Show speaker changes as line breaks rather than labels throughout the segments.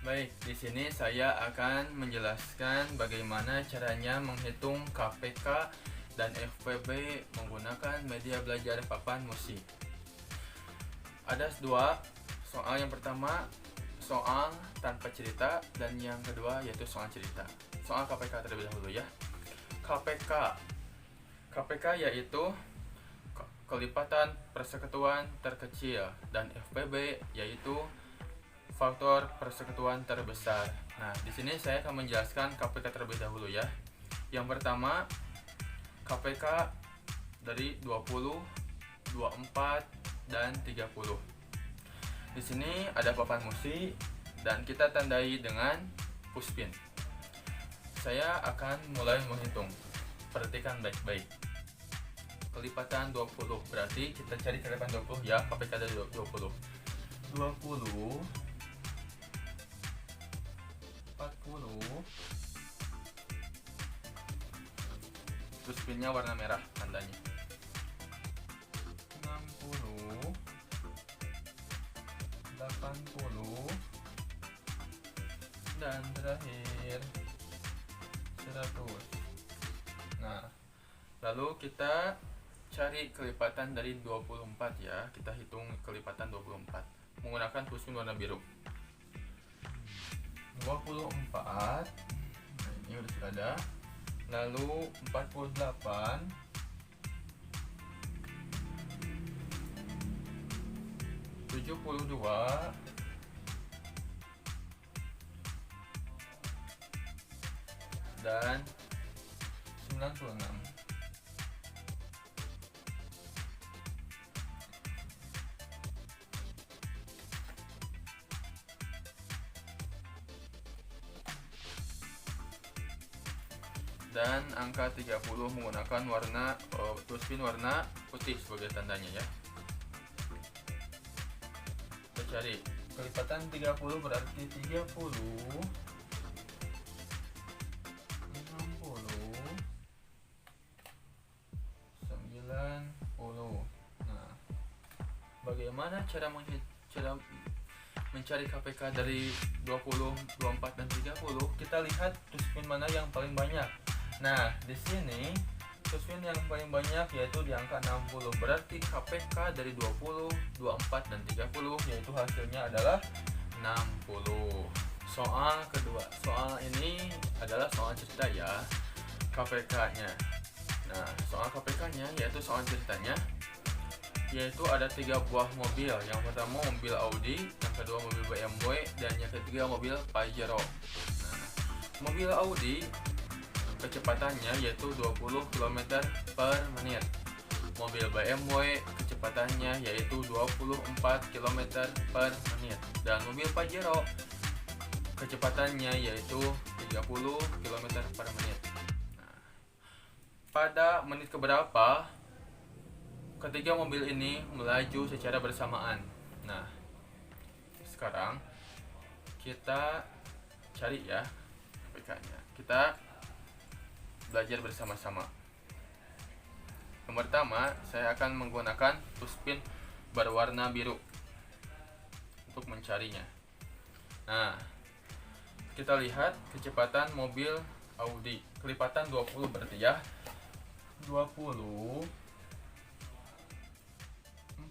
Baik, di sini saya akan menjelaskan bagaimana caranya menghitung KPK dan FPB menggunakan media belajar papan musik. Ada dua soal, yang pertama soal tanpa cerita dan yang kedua yaitu soal cerita. Soal KPK terlebih dahulu ya. KPK yaitu kelipatan persekutuan terkecil dan FPB yaitu faktor persekutuan terbesar. Nah, di sini saya akan menjelaskan KPK terlebih dahulu ya. Yang pertama, KPK dari 20, 24, dan 30. Di sini ada papan musik dan kita tandai dengan pushpin. Saya akan mulai menghitung. Perhatikan baik-baik. Kelipatan 20, berarti kita cari kelipatan 20 ya, KPK dari 20. 20 40, terus pinnya warna merah tandanya. 60, 80, dan terakhir 100. Nah, lalu kita cari kelipatan dari 24 ya. Kita hitung kelipatan 24 menggunakan pushpin warna biru. 24, nah ini sudah ada. Lalu 48, 72, dan 96. Dan angka 30 menggunakan warna pushpin warna putih sebagai tandanya ya. Kita cari kelipatan 30 berarti 30, 60, 90. Nah, bagaimana cara mencari KPK dari 20, 24, dan 30? Kita lihat pushpin mana yang paling banyak. Nah, di sini pushpin yang paling banyak yaitu di angka 60. Berarti KPK dari 20, 24, dan 30 yaitu hasilnya adalah 60. Soal kedua. Soal ini adalah soal cerita ya, KPK-nya. Nah, soal KPK-nya yaitu soal ceritanya yaitu ada 3 buah mobil. Yang pertama mobil Audi, yang kedua mobil BMW, dan yang ketiga mobil Pajero. Nah, mobil Audi kecepatannya yaitu 20 km per menit. Mobil BMW kecepatannya yaitu 24 km per menit. Dan mobil Pajero kecepatannya yaitu 30 km per menit. Nah, pada menit keberapa ketiga mobil ini melaju secara bersamaan? Nah, sekarang kita cari ya KPK-nya. Kita belajar bersama-sama. Yang pertama, saya akan menggunakan pushpin berwarna biru untuk mencarinya. Nah, kita lihat kecepatan mobil Audi. Kelipatan 20 berarti ya. 20,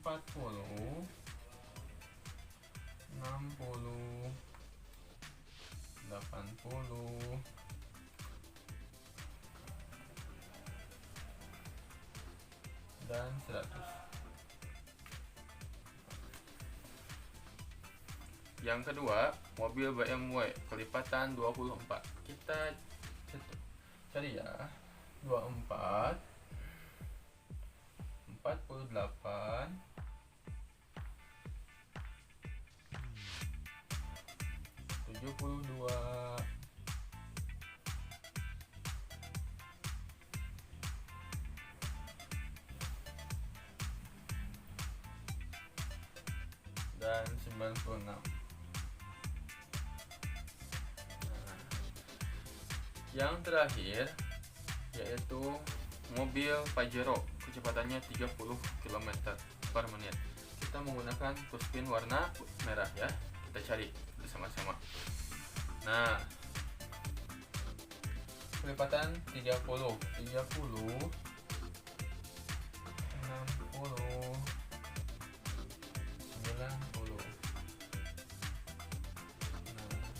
40, 60, 80, dan 100. Yang kedua, mobil BMW kelipatan 24. Kita cari ya. 24, 48, 72, dan 96. Yang terakhir yaitu mobil Pajero, kecepatannya 30 km per menit. Kita menggunakan pushpin warna merah ya. Kita cari bersama-sama. Nah, pelipatan 30 60.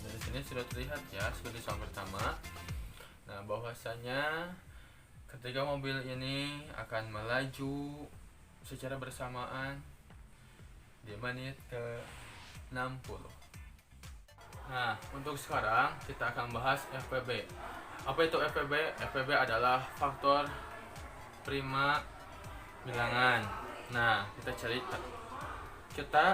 Dari sini sudah terlihat ya seperti soal pertama. Nah, bahwasanya ketika mobil ini akan melaju secara bersamaan di menit ke 60. Nah, untuk sekarang kita akan bahas FPB. Apa itu FPB? FPB adalah faktor prima bilangan. Nah, kita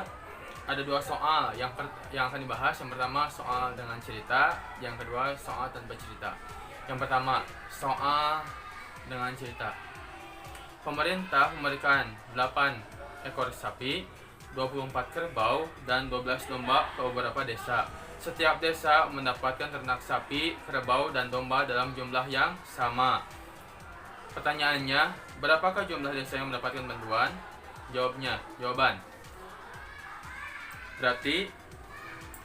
ada dua soal yang akan dibahas. Yang pertama soal dengan cerita, yang kedua soal tanpa cerita. Yang pertama soal dengan cerita. Pemerintah memberikan 8 ekor sapi, 24 kerbau, dan 12 domba ke beberapa desa. Setiap desa mendapatkan ternak sapi, kerbau, dan domba dalam jumlah yang sama. Pertanyaannya, berapakah jumlah desa yang mendapatkan bantuan? Jawaban. Berarti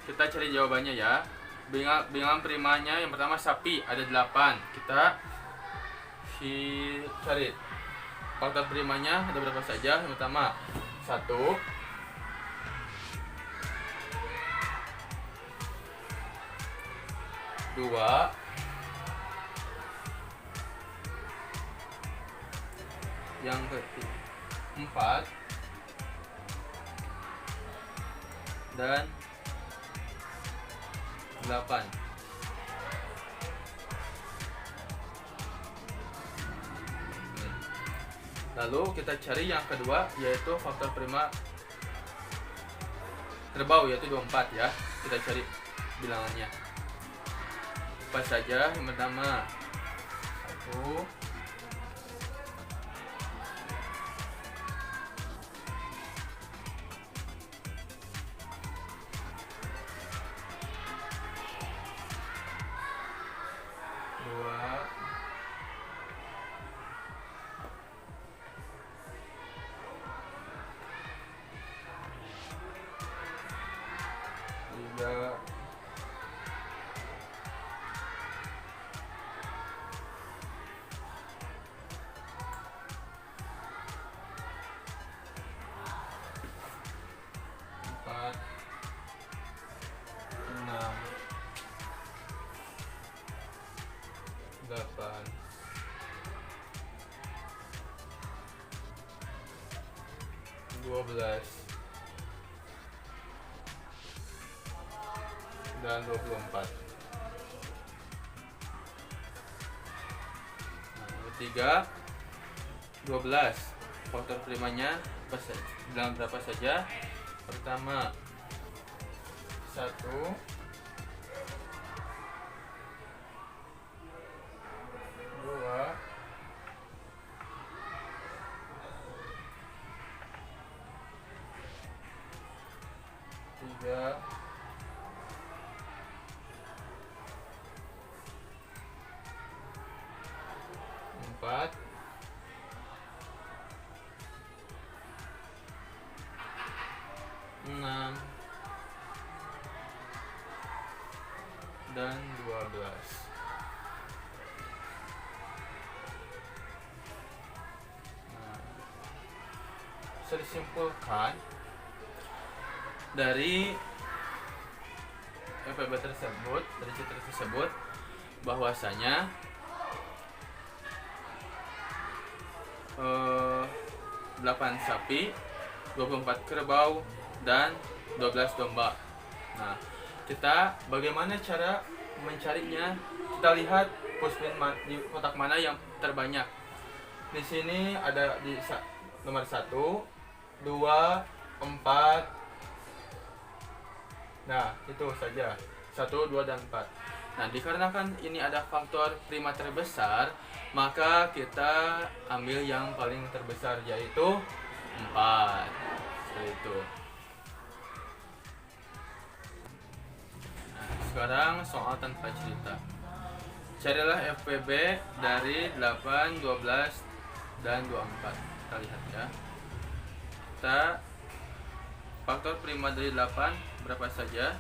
kita cari jawabannya ya. Bilangan primanya yang pertama sapi ada 8. Kita cari faktor primanya ada berapa saja. Yang pertama 1, 2, 4, dan 8. Lalu kita cari yang kedua, yaitu faktor prima kerbau, yaitu 24 ya. Kita cari bilangannya apa saja. Yang pertama 1, 2, 3, 4, 6, 8, 12, dan 24. Ketiga 12. Faktor primanya bilang berapa saja? Pertama 1, 2, 3, 4, 6, dan 12. Bisa disimpulkan dari FPB tersebut, dari cerita tersebut, bahwasanya 8 sapi, 24 kerbau, dan 12 domba. Nah, kita bagaimana cara mencarinya? Kita lihat puspin di kotak mana yang terbanyak. Di sini ada di nomor 1, 2, 4. Nah, itu saja. 1, 2, dan 4. Nah, dikarenakan ini ada faktor prima terbesar, maka kita ambil yang paling terbesar, yaitu 4. Seperti itu. Nah, sekarang soal tanpa cerita. Carilah FPB dari 8, 12, dan 24. Kita lihat ya. Kita faktor prima dari 8 berapa saja?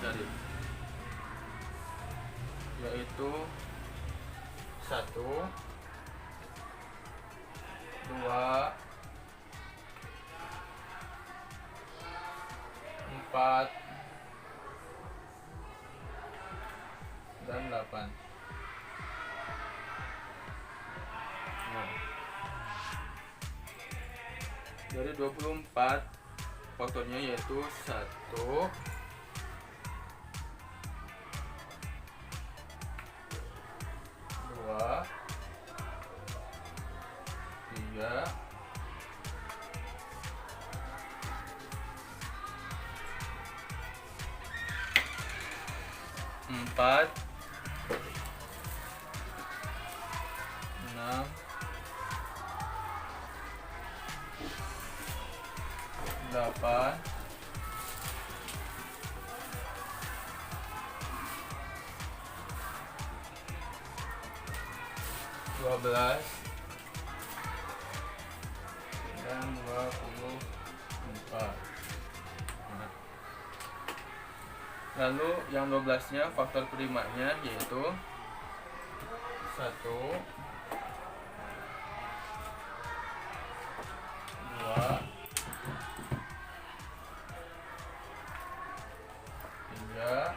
cari, yaitu 1, 2, 4, dan 8. Nah, dari 24 faktornya yaitu 1, 2, 3, 4, 6, 8, 12, dan 24. Nah, lalu yang 12-nya faktor primanya yaitu 1, 2, 3,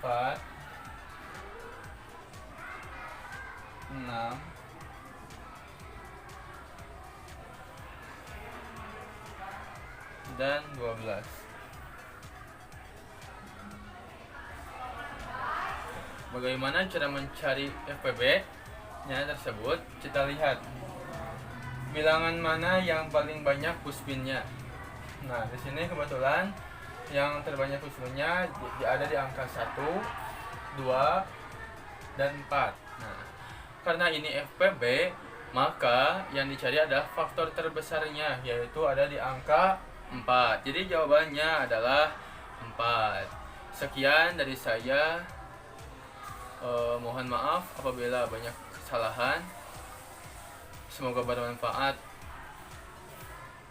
4, 6, dan 12. Bagaimana cara mencari FPB-nya tersebut? Kita lihat bilangan mana yang paling banyak puspinnya. Nah, di sini kebetulan yang terbanyak puspinnya ada di angka 1, 2, dan 4. Nah, karena ini FPB, maka yang dicari adalah faktor terbesarnya, yaitu ada di angka 4. Jadi jawabannya adalah 4. Sekian dari saya. Mohon maaf apabila banyak kesalahan. Semoga bermanfaat.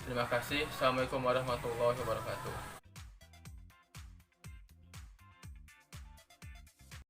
Terima kasih. Assalamualaikum warahmatullahi wabarakatuh.